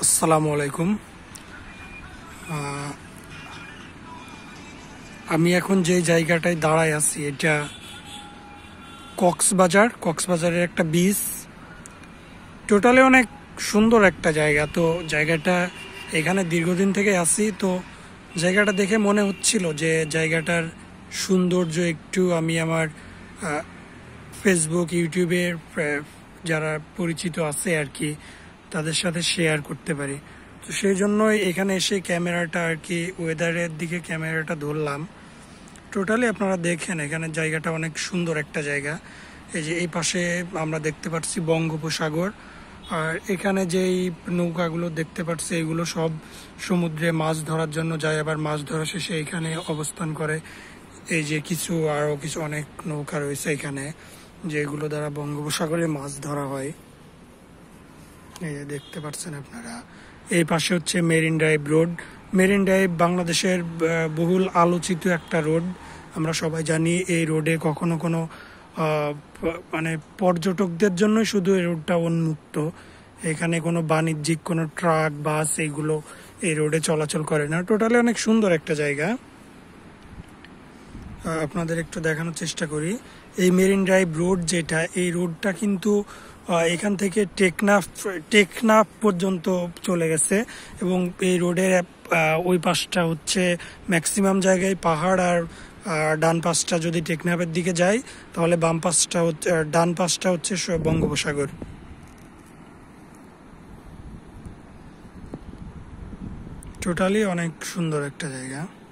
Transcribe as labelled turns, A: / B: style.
A: আসসালামু আলাইকুম। আহ, আমি এখন যে জায়গাটায় দাঁড়ায় আছি এটা কক্সবাজারের একটা বিচ। টোটালি অনেক সুন্দর একটা জায়গা। তো জায়গাটা এখানে দীর্ঘদিন থেকে আছি, তো জায়গাটা দেখে মনে হচ্ছিল যে জায়গাটার সৌন্দর্য একটু আমি আমার ফেসবুক ইউটিউবের যারা পরিচিত আছে আর কি তাদের সাথে শেয়ার করতে পারি। তো সেই জন্যই এখানে এসে ক্যামেরাটা আর কি ওয়েদারের দিকে ক্যামেরাটা ধরলাম। টোটালি আপনারা দেখেন এখানে জায়গাটা অনেক সুন্দর একটা জায়গা। এই যে এই পাশে আমরা দেখতে পাচ্ছি বঙ্গোপসাগর, আর এখানে যেই নৌকাগুলো দেখতে পাচ্ছি এগুলো সব সমুদ্রে মাছ ধরার জন্য যায়, আবার মাছ ধরা শেষে এখানে অবস্থান করে। এই যে আরো কিছু অনেক নৌকা রয়েছে এখানে, যেগুলো দ্বারা বঙ্গোপসাগরে মাছ ধরা হয়। এই যে দেখতে পাচ্ছেন আপনারা। এই পাশে হচ্ছে marine drive road. Marine drive বাংলাদেশের বহুল আলোচিত একটা রোড। আমরা সবাই জানি এই রোডে কখনো কোনো মানে পর্যটকদের জন্যই শুধু এই রোডটা উন্মুক্ত। এখানে কোনো বাণিজ্যিক কোনো ট্রাক বাস এইগুলো এই রোডে চলাচল করে না। টোটালি অনেক সুন্দর একটা জায়গা। আপনাদের একটু দেখানোর চেষ্টা করি। এই মেরিন ড্রাইভ রোড যেটা, এই রোডটা কিন্তু এখান থেকে টেকনাফ পর্যন্ত চলে গেছে, এবং এই রোডের ওই পাশটা হচ্ছে ম্যাক্সিমাম জায়গায় পাহাড়, আর ডান পাশটা যদি টেকনাফের দিকে যায় তাহলে বাম পাশটা হচ্ছে ডান পাশটা হচ্ছে বঙ্গোপসাগর। টোটালি অনেক সুন্দর একটা জায়গা।